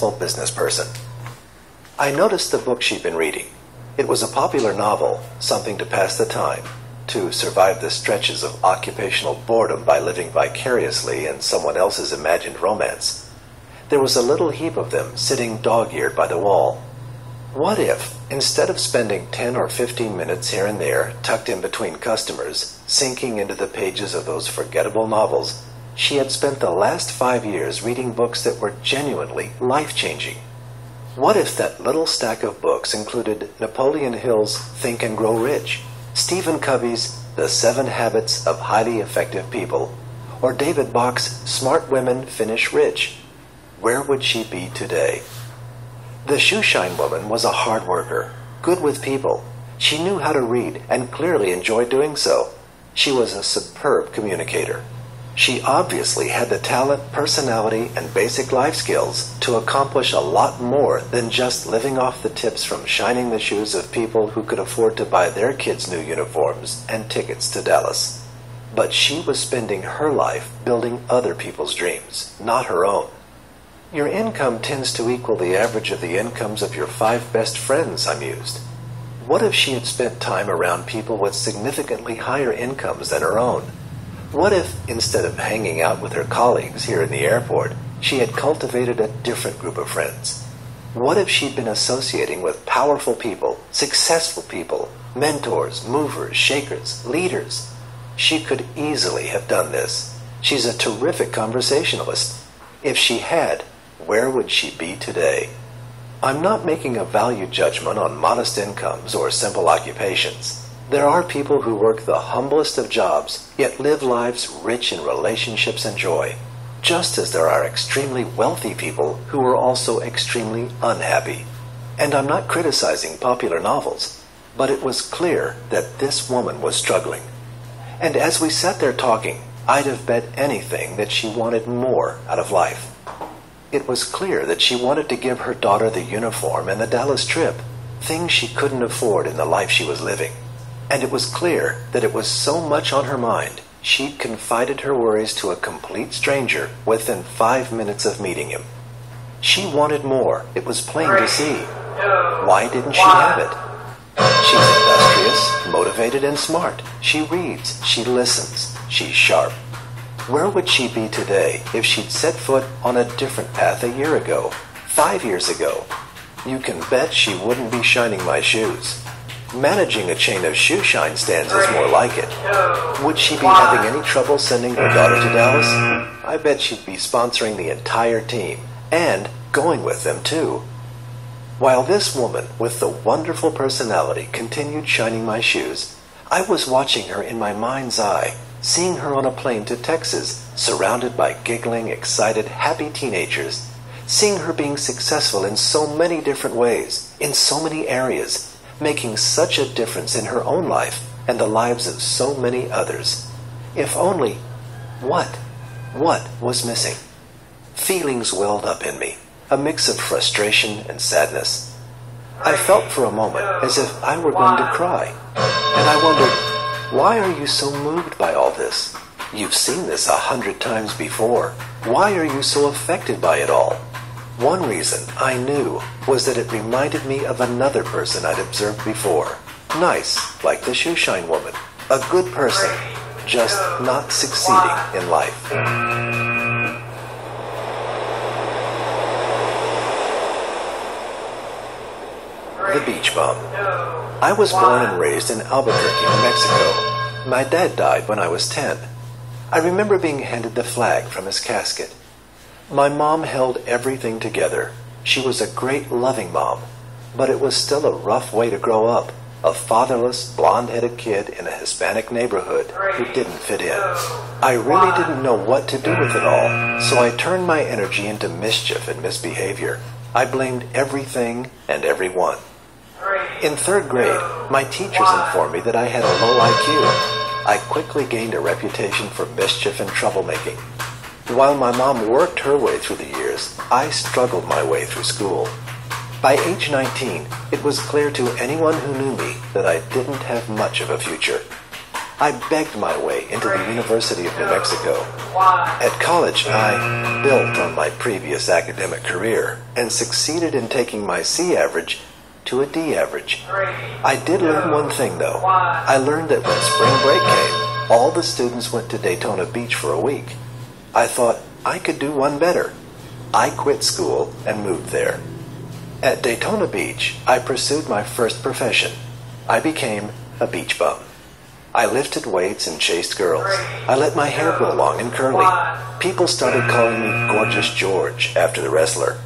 successful business person. I noticed the book she'd been reading. It was a popular novel, something to pass the time, to survive the stretches of occupational boredom by living vicariously in someone else's imagined romance. There was a little heap of them sitting dog-eared by the wall. What if, instead of spending 10 or 15 minutes here and there, tucked in between customers, sinking into the pages of those forgettable novels, she had spent the last 5 years reading books that were genuinely life-changing? What if that little stack of books included Napoleon Hill's Think and Grow Rich, Stephen Covey's The 7 Habits of Highly Effective People, or David Bach's Smart Women Finish Rich? Where would she be today? The shoeshine woman was a hard worker, good with people. She knew how to read and clearly enjoyed doing so. She was a superb communicator. She obviously had the talent, personality, and basic life skills to accomplish a lot more than just living off the tips from shining the shoes of people who could afford to buy their kids new uniforms and tickets to Dallas. But she was spending her life building other people's dreams, not her own. Your income tends to equal the average of the incomes of your 5 best friends, I mused. What if she had spent time around people with significantly higher incomes than her own? What if, instead of hanging out with her colleagues here in the airport, she had cultivated a different group of friends? What if she'd been associating with powerful people, successful people, mentors, movers, shakers, leaders? She could easily have done this. She's a terrific conversationalist. If she had, where would she be today? I'm not making a value judgment on modest incomes or simple occupations. There are people who work the humblest of jobs, yet live lives rich in relationships and joy, just as there are extremely wealthy people who are also extremely unhappy. And I'm not criticizing popular novels, but it was clear that this woman was struggling. And as we sat there talking, I'd have bet anything that she wanted more out of life. It was clear that she wanted to give her daughter the uniform and the Dallas trip, things she couldn't afford in the life she was living. And it was clear that it was so much on her mind, she'd confided her worries to a complete stranger within 5 minutes of meeting him. She wanted more, it was plain to see. Why didn't she have it? She's industrious, motivated, and smart. She reads, she listens, she's sharp. Where would she be today if she'd set foot on a different path a year ago, 5 years ago? You can bet she wouldn't be shining my shoes. Managing a chain of shoe shine stands is more like it. Would she be having any trouble sending her daughter to Dallas? I bet she'd be sponsoring the entire team, and going with them too. While this woman with the wonderful personality continued shining my shoes, I was watching her in my mind's eye, seeing her on a plane to Texas, surrounded by giggling, excited, happy teenagers, seeing her being successful in so many different ways, in so many areas, making such a difference in her own life and the lives of so many others. If only, what was missing? Feelings welled up in me, a mix of frustration and sadness. I felt for a moment as if I were going to cry, and I wondered, why are you so moved by all this? You've seen this 100 times before. Why are you so affected by it all? One reason, I knew, was that it reminded me of another person I'd observed before. Nice, like the shoeshine woman. A good person, just not succeeding in life. The Beach Bum. I was born and raised in Albuquerque, New Mexico. My dad died when I was 10. I remember being handed the flag from his casket. My mom held everything together. She was a great, loving mom, but it was still a rough way to grow up, a fatherless, blonde-headed kid in a Hispanic neighborhood who didn't fit in. I really didn't know what to do with it all, so I turned my energy into mischief and misbehavior. I blamed everything and everyone. In 3rd grade, my teachers informed me that I had a low IQ. I quickly gained a reputation for mischief and troublemaking. While my mom worked her way through the years, I struggled my way through school. By age 19, it was clear to anyone who knew me that I didn't have much of a future. I begged my way into the University of New Mexico. At college, I built on my previous academic career and succeeded in taking my C average to a D average. I did learn one thing, though. I learned that when spring break came, all the students went to Daytona Beach for a week. I thought I could do one better. I quit school and moved there. At Daytona Beach, I pursued my first profession. I became a beach bum. I lifted weights and chased girls. I let my hair grow long and curly. People started calling me Gorgeous George after the wrestler.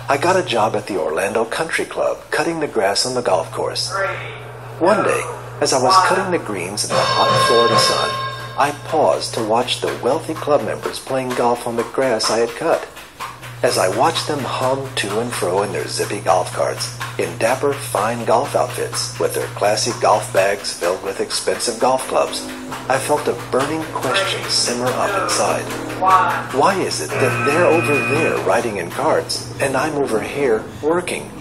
I got a job at the Orlando Country Club, cutting the grass on the golf course. One day, as I was cutting the greens in the hot Florida sun, I paused to watch the wealthy club members playing golf on the grass I had cut. As I watched them hum to and fro in their zippy golf carts, in dapper, fine golf outfits, with their classy golf bags filled with expensive golf clubs, I felt a burning question simmer up inside. Why is it that they're over there riding in carts, and I'm over here working?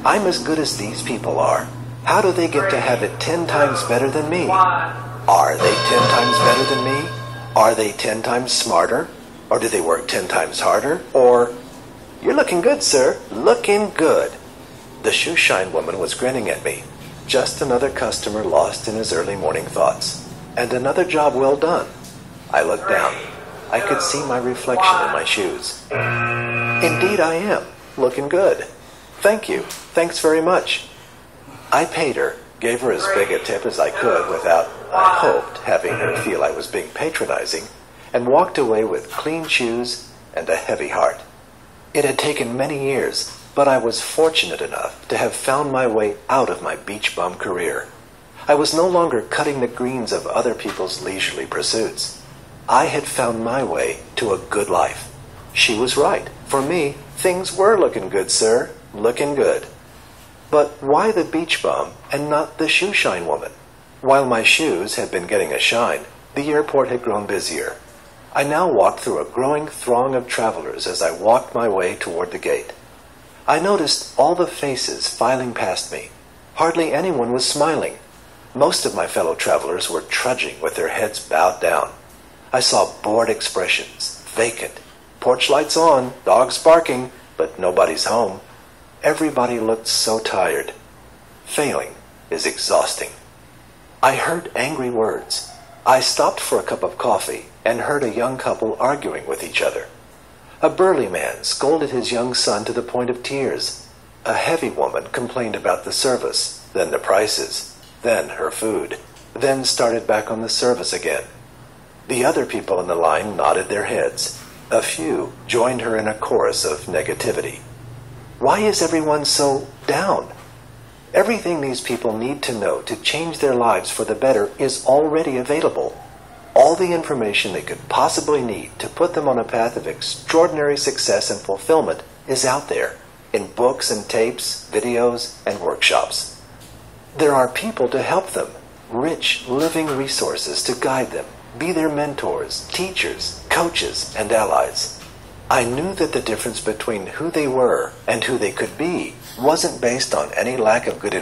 I'm as good as these people are. How do they get to have it 10 times better than me? Are they 10 times better than me? Are they 10 times smarter? Or do they work 10 times harder? Or, "You're looking good, sir. Looking good." The shoe shine woman was grinning at me. Just another customer lost in his early morning thoughts. And another job well done. I looked down. I could see my reflection in my shoes. Indeed I am. Looking good. Thank you. Thanks very much. I paid her, gave her as big a tip as I could without, I hoped, having her feel I was being patronizing, and walked away with clean shoes and a heavy heart. It had taken many years, but I was fortunate enough to have found my way out of my beach bum career. I was no longer cutting the greens of other people's leisurely pursuits. I had found my way to a good life. She was right. For me, things were looking good, sir. Looking good. But why the beach bum and not the shoe shine woman? While my shoes had been getting a shine, the airport had grown busier. I now walked through a growing throng of travelers as I walked my way toward the gate. I noticed all the faces filing past me. Hardly anyone was smiling. Most of my fellow travelers were trudging with their heads bowed down. I saw bored expressions, vacant, porch lights on, dogs barking, but nobody's home. Everybody looked so tired. Failing is exhausting. I heard angry words. I stopped for a cup of coffee and heard a young couple arguing with each other. A burly man scolded his young son to the point of tears. A heavy woman complained about the service, then the prices, then her food, then started back on the service again. The other people in the line nodded their heads. A few joined her in a chorus of negativity. Why is everyone so down? Everything these people need to know to change their lives for the better is already available. All the information they could possibly need to put them on a path of extraordinary success and fulfillment is out there, in books and tapes, videos, and workshops. There are people to help them, rich, living resources to guide them, be their mentors, teachers, coaches, and allies. I knew that the difference between who they were and who they could be wasn't based on any lack of good